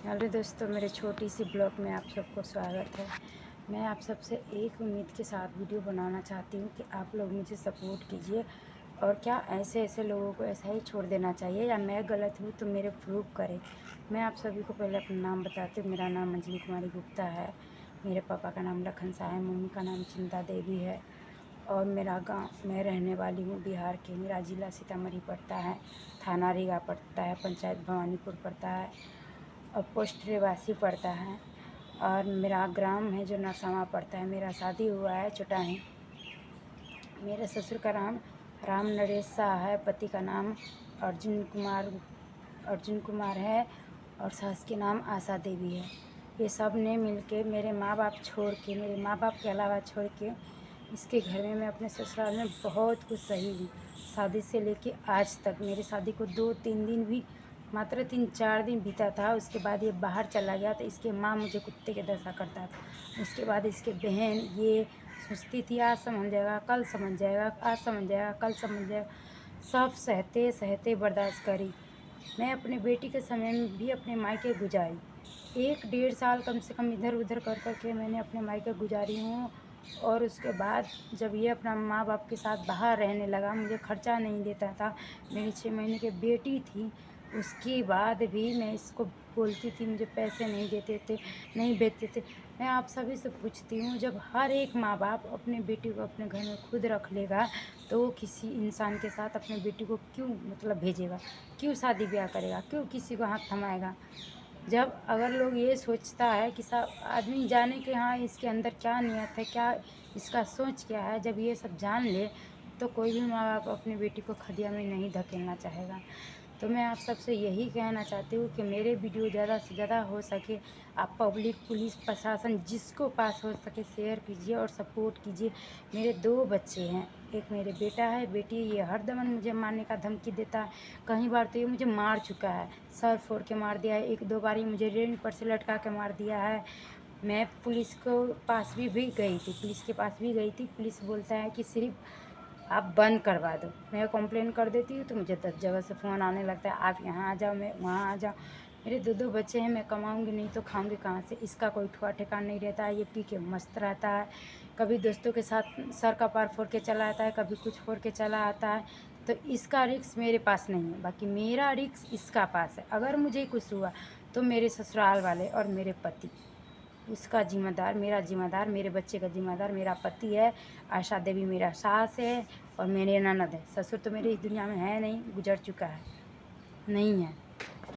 Hello दोस्तों, मेरे छोटी सी ब्लॉग में आप सबको स्वागत है। मैं आप सबसे एक उम्मीद के साथ वीडियो बनाना चाहती हूँ कि आप लोग मुझे सपोर्ट कीजिए। और क्या ऐसे ऐसे लोगों को ऐसा ही छोड़ देना चाहिए, या मैं गलत हूँ तो मेरे प्रूफ करें। मैं आप सभी को पहले अपना नाम बताती हूँ। मेरा नाम अंजलि कुमारी गुप्ता है। मेरे पापा का नाम लखन शाह है, मम्मी का नाम चिंता देवी है। और मेरा गांव, मैं रहने वाली हूँ बिहार के। मेरा ज़िला सीतामढ़ी पड़ता है, थाना रीगा पड़ता है, पंचायत भवानीपुर पड़ता है और पोस्ट रेवासी पड़ता है। और मेरा ग्राम है जो नरसमा पड़ता है। मेरा शादी हुआ है चुटाही। मेरे ससुर का नाम राम नरेश शाह है, पति का नाम अर्जुन कुमार है और सास के नाम आशा देवी है। ये सब ने मिलके मेरे माँ बाप छोड़ के, मेरे माँ बाप के अलावा छोड़ के इसके घर में मैं अपने ससुराल में बहुत कुछ सही हूँ। शादी से लेके आज तक मेरी शादी को 2-3 दिन भी, मात्र 3-4 दिन बीता था। उसके बाद ये बाहर चला गया तो इसके माँ मुझे कुत्ते के दशा करता था। उसके बाद इसके बहन ये सोचती थी आज समझ जाएगा, कल समझ जाएगा, आज समझ जाएगा, कल समझ जाएगा। सब सहते सहते बर्दाश्त करी। मैं अपने बेटी के समय में भी अपने मायके गुजारी। 1-1.5 साल कम से कम इधर उधर कर कर के मैंने अपने मायके गुजारी हूँ। और उसके बाद जब ये अपना माँ बाप के साथ बाहर रहने लगा, मुझे खर्चा नहीं देता था। मेरी 6 महीने की बेटी थी, उसके बाद भी मैं इसको बोलती थी, मुझे पैसे नहीं देते थे, नहीं भेजते थे। मैं आप सभी से पूछती हूँ, जब हर एक माँ बाप अपने बेटी को अपने घर में खुद रख लेगा तो वो किसी इंसान के साथ अपने बेटी को क्यों भेजेगा, क्यों शादी ब्याह करेगा, क्यों किसी को हाथ थमाएगा। जब अगर लोग ये सोचता है कि सब आदमी जाने कि हाँ इसके अंदर क्या नियत है, क्या इसका सोच क्या है, जब ये सब जान ले तो कोई भी माँ बाप अपनी बेटी को खदिया में नहीं धकेलना चाहेगा। तो मैं आप सबसे यही कहना चाहती हूँ कि मेरे वीडियो ज़्यादा से ज़्यादा हो सके आप पब्लिक, पुलिस, प्रशासन जिसको पास हो सके शेयर कीजिए और सपोर्ट कीजिए। मेरे 2 बच्चे हैं, एक मेरे बेटा है, बेटी। ये हर दमन मुझे मारने का धमकी देता है। कई बार तो ये मुझे मार चुका है, सर फोड़ के मार दिया है। 1-2 बार ये मुझे रेलिंग पर से लटका के मार दिया है। मैं पुलिस को पास भी गई थी, पुलिस के पास भी गई थी। पुलिस बोलता है कि सिर्फ आप बंद करवा दो। मैं कंप्लेन कर देती हूँ तो मुझे 10 जगह से फ़ोन आने लगता है, आप यहाँ आ जाओ, मैं वहाँ आ जाओ। मेरे 2-2 बच्चे हैं, मैं कमाऊँगी नहीं तो खाऊँगी कहाँ से। इसका कोई ठुआ ठिकाना नहीं रहता है। ये पी के मस्त रहता है, कभी दोस्तों के साथ सर का पार फोड़ के चला आता है, कभी कुछ फोड़ के चला आता है। तो इसका रिस्क मेरे पास नहीं है, बाकी मेरा रिस्क इसका पास है। अगर मुझे कुछ हुआ तो मेरे ससुराल वाले और मेरे पति उसका ज़िम्मेदार, मेरा ज़िम्मेदार, मेरे बच्चे का ज़िम्मेदार मेरा पति है। आशा देवी मेरा सास है और मेरे ननद है। ससुर तो मेरे इस दुनिया में है नहीं, गुजर चुका है, नहीं है।